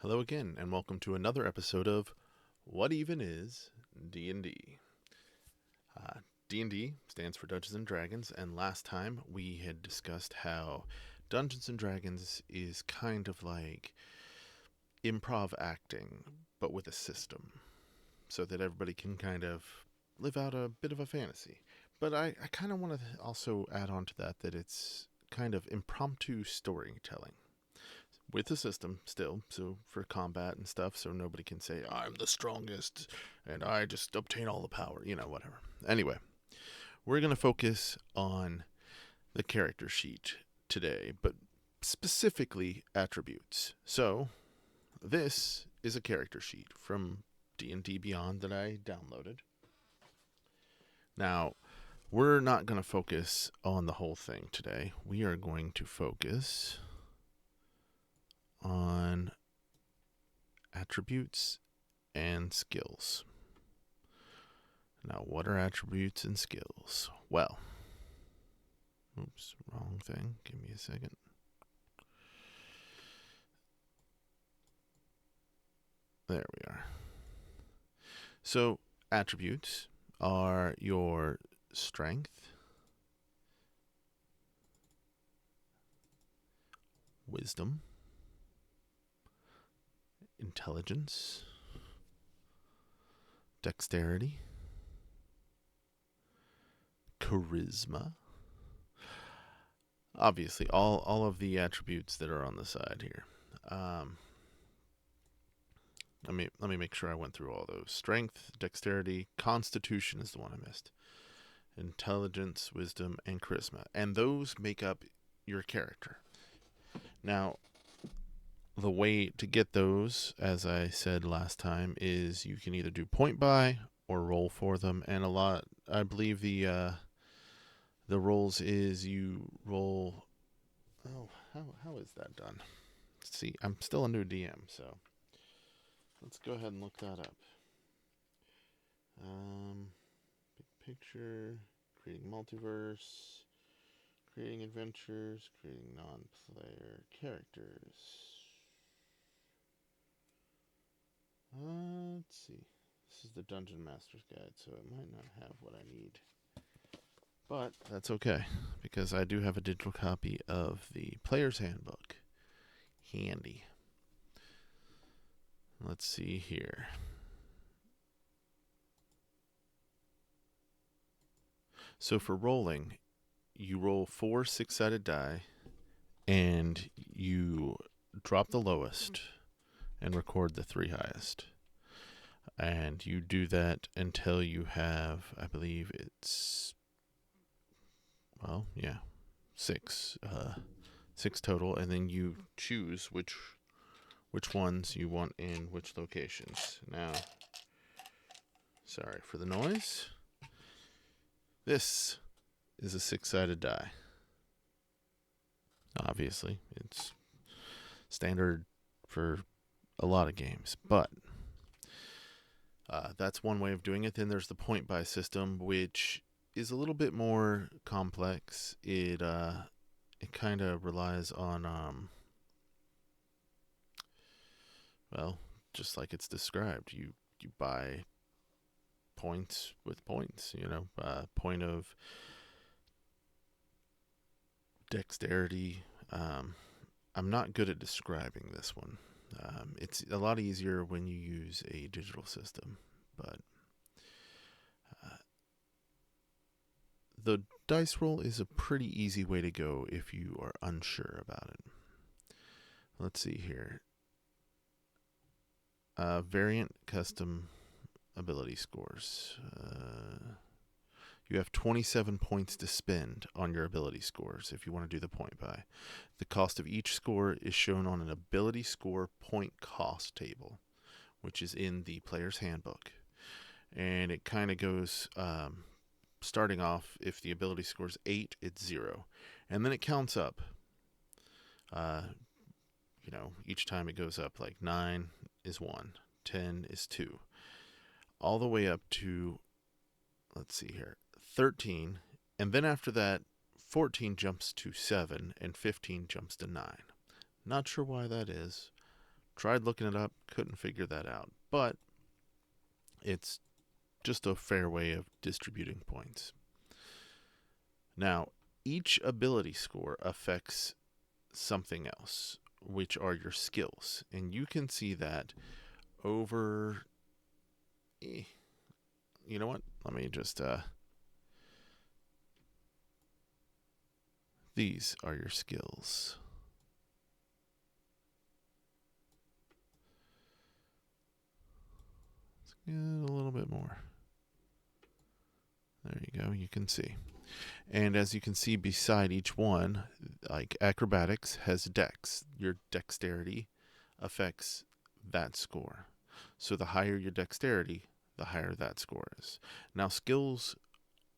Hello again, and welcome to another episode of What Even Is D&D. Uh, D&D stands for Dungeons and Dragons, and last time we had discussed how Dungeons and Dragons is kind of like improv acting, but with a system, so that everybody can kind of live out a bit of a fantasy. But I kind of want to also add on to that it's kind of impromptu storytelling with a system still, so for combat and stuff, so nobody can say I'm the strongest and I just obtain all the power, whatever. Anyway, we're going to focus on the character sheet today, but specifically attributes. So this is a character sheet from D&D Beyond that I downloaded. Now, we're not going to focus on the whole thing today. We are going to focus on attributes and skills. Now, what are attributes and skills? Well, oops, wrong thing. Give me a second. There we are. So, attributes are your strength, wisdom, intelligence, dexterity, charisma. Obviously, all of the attributes that are on the side here. Let me make sure I went through all those. Strength, dexterity, constitution is the one I missed. Intelligence, wisdom, and charisma. And those make up your character. Now, the way to get those, as I said last time, is you can either do point buy or roll for them. And I believe the rolls is you roll. Oh, how is that done? See, I'm still a new DM, so let's go ahead and look that up. Big picture, creating multiverse, creating adventures, creating non-player characters. Let's see. This is the Dungeon Master's Guide, so it might not have what I need. But that's okay, because I do have a digital copy of the Player's Handbook. Handy. Let's see here. So for rolling, you roll 4 6-sided die, and you drop the lowest and record the 3 highest. And you do that until you have, I believe it's, 6. 6 total, and then you choose which ones you want in which locations. Now, sorry for the noise. This is a 6-sided die. Obviously, it's standard for a lot of games, but that's one way of doing it. Then there's the point buy system, which is a little bit more complex. It kind of relies on just like it's described. You buy points with points. Point of dexterity. I'm not good at describing this one. It's a lot easier when you use a digital system, but the dice roll is a pretty easy way to go if you are unsure about it. Let's see here. Variant custom ability scores. You have 27 points to spend on your ability scores if you want to do the point buy. The cost of each score is shown on an ability score point cost table, which is in the player's handbook. And it kind of goes, starting off, if the ability score is 8, it's 0. And then it counts up. Each time it goes up, like 9 is 1, 10 is 2. All the way up to, let's see here, 13, and then after that, 14 jumps to 7, and 15 jumps to 9. Not sure why that is. Tried looking it up, couldn't figure that out. But it's just a fair way of distributing points. Now, each ability score affects something else, which are your skills. And you can see that over. You know what? Let me just. These are your skills. Let's get a little bit more. There you go. You can see. And as you can see beside each one, like acrobatics has dex. Your dexterity affects that score. So the higher your dexterity, the higher that score is. Now, skills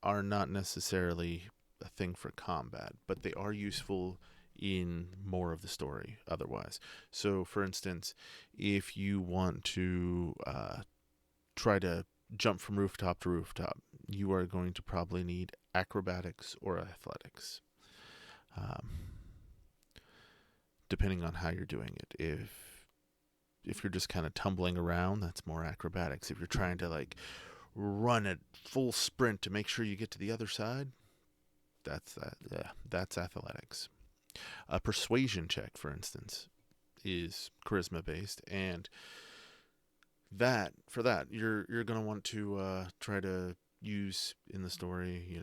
are not necessarily a thing for combat, but they are useful in more of the story otherwise. So, for instance, if you want to try to jump from rooftop to rooftop, you are going to probably need acrobatics or athletics, depending on how you're doing it. If you're just kind of tumbling around, that's more acrobatics. If you're trying to like run at full sprint to make sure you get to the other side, that's athletics. A persuasion check, for instance, is charisma based, and for that you're going to want to try to use in the story,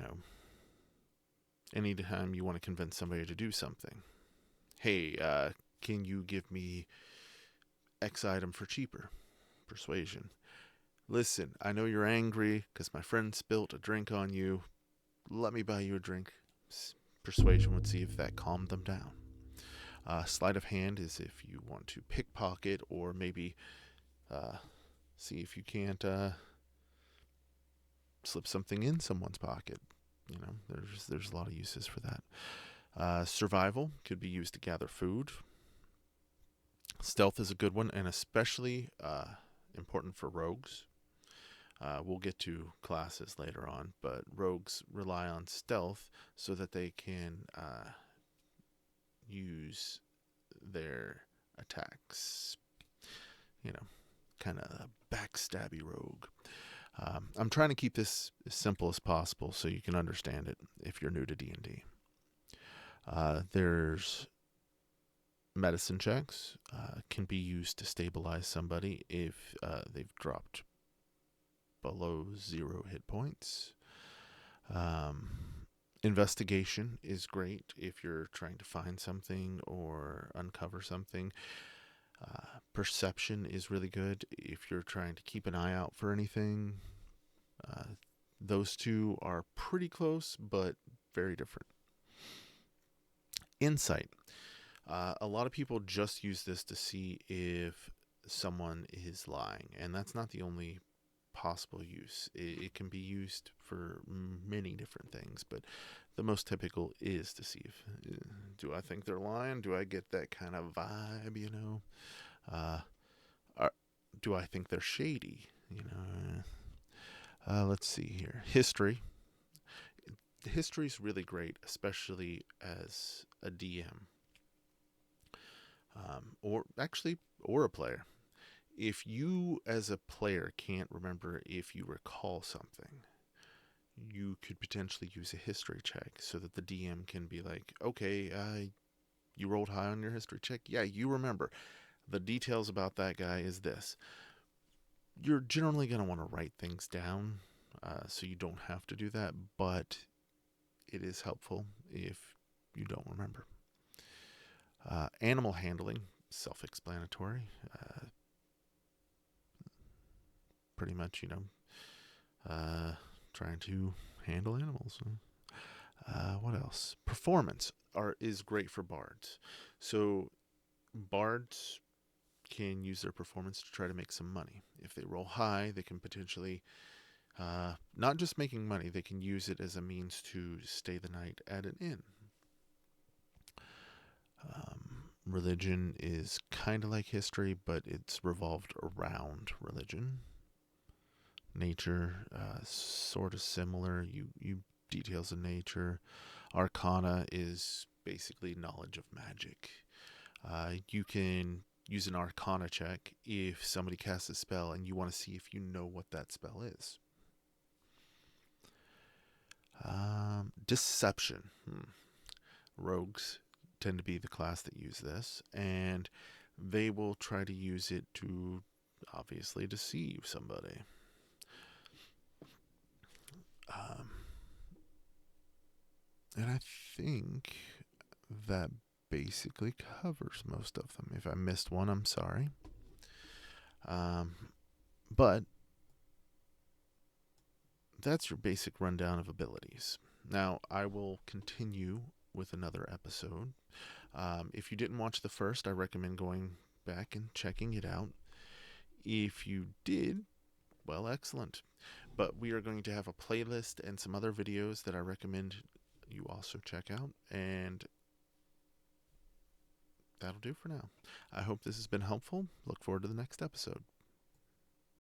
anytime you want to convince somebody to do something. Hey, can you give me X item for cheaper? Persuasion. Listen, I know you're angry because my friend spilt a drink on you. Let me buy you a drink. Persuasion would see if that calmed them down. Sleight of hand is if you want to pickpocket or maybe see if you can't slip something in someone's pocket. There's a lot of uses for that. Survival could be used to gather food. Stealth is a good one, and especially important for rogues. We'll get to classes later on, but rogues rely on stealth so that they can use their attacks. Kind of a backstabby rogue. I'm trying to keep this as simple as possible so you can understand it if you're new to D&D. There's medicine checks. Can be used to stabilize somebody if they've dropped below 0 hit points. Investigation is great if you're trying to find something or uncover something. Perception is really good if you're trying to keep an eye out for anything. Those two are pretty close, but very different. Insight. A lot of people just use this to see if someone is lying, and that's not the only possible use. It can be used for many different things, but the most typical is to see if do I think they're lying? Do I get that kind of vibe? Do I think they're shady? Let's see here. History. History is really great, especially as a DM, or a player. If you, as a player, can't remember if you recall something, you could potentially use a history check so that the DM can be like, okay, you rolled high on your history check. Yeah, you remember. The details about that guy is this. You're generally going to want to write things down so you don't have to do that, but it is helpful if you don't remember. Animal handling, self-explanatory. Pretty much, trying to handle animals. What else? Performance is great for bards. So bards can use their performance to try to make some money. If they roll high, they can potentially, not just making money, they can use it as a means to stay the night at an inn. Religion is kind of like history, but it's revolved around religion. Nature, sort of similar. You details of nature. Arcana is basically knowledge of magic. You can use an Arcana check if somebody casts a spell and you want to see if you know what that spell is. Deception. Rogues tend to be the class that use this, and they will try to use it to obviously deceive somebody. And I think that basically covers most of them. If I missed one, I'm sorry. But that's your basic rundown of abilities. Now, I will continue with another episode. If you didn't watch the first, I recommend going back and checking it out. If you did, well, excellent. But we are going to have a playlist and some other videos that I recommend you also check out. And that'll do for now. I hope this has been helpful. Look forward to the next episode.